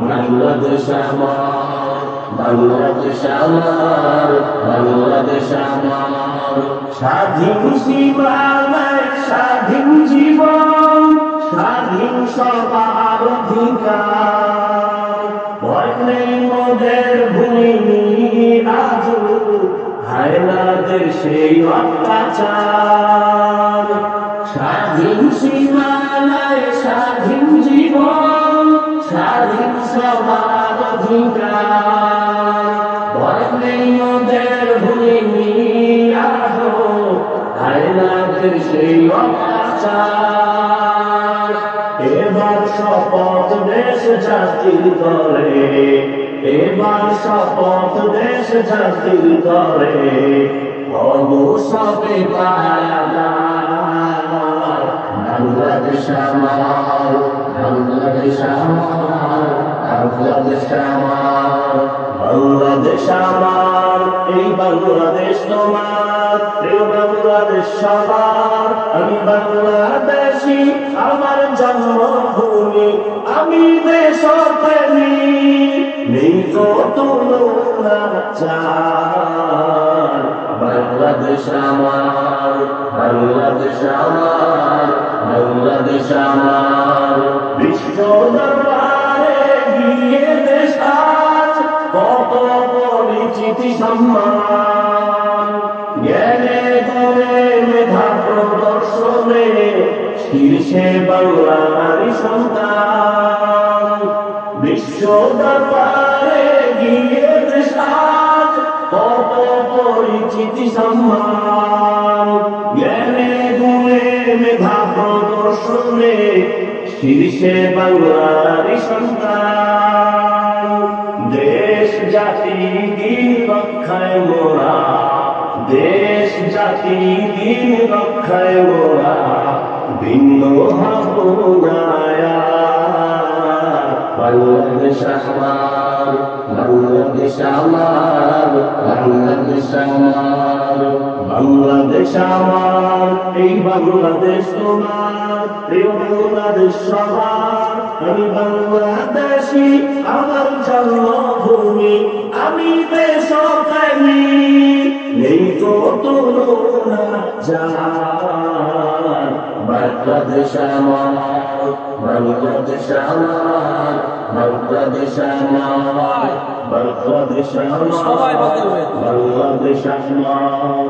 বাংলাদেশ আমার, বাংলাদেশ আমার, বাংলাদেশ আমার। স্বাধীন সীমানায় স্বাধীন জীবন, স্বাধীন সবার অধিকার। ভয় নেই মোদের ভূমি আজ হায়নাদের সেই অত্যাচার। স্বাধীন সীমানায় স্বাধীন জীবন, স্বাধীন সবার অধিকার। ভয় নেই মোদের ভূমি আজ হায়নাদের সেই অত্যাচার। এবার শপথ দেশ জাতির করে, এবার শপথ দেশ জাতির করে, সবে পাহারাদার। বাংলাদেশ আমার, বাংলাদেশ আমার, বাংলাদেশ আমার, বাংলাদেশ আমার। এই বাংলাদেশ তোমার, প্রিয় বাংলাদেশ সবার। আমি বাংলাদেশী, আমার জন্মভূমি, আমি দেশপ্রেমী, নেই তো তুলনা চার। বাংলাদেশ আমার, বাংলাদেশ আমার, বাংলাদেশ আমার। বিশ্ব দরবারে গিয়ে দেশ আজ কত পরিচিতি সম্মান। জ্ঞানে গুণে মেধা প্রদর্শনে শীর্ষে বাংলার সন্তান। বিশ্ব দরবারে গিয়ে দেশ আজ কত পরিচিতি সম্মান। জ্ঞানে গুণে মেধা প্রদর্শনে শীর্ষে বাংলার সন্তান। দেশ জাতি দিন রক্ষায় মোরা, দেশ জাতি দিন রক্ষায় মোরা, ভিন্ন হব না আর। বাংলাদেশ আমার, বাংলাদেশ আমার, বাংলাদেশ আমার, বাংলাদেশ আমার। এই বাংলাদেশ তোমার, প্রিয় বাংলাদেশ সবার। আমি বাংলাদেশী, আমার জন্মভূমি, আমি দেশপ্রেমী, নেই তো তুলনা যার। বাংলাদেশ আমার, বাংলাদেশ আমার, বাংলাদেশ আমার, বাংলাদেশ আমার, বাংলাদেশ আমার।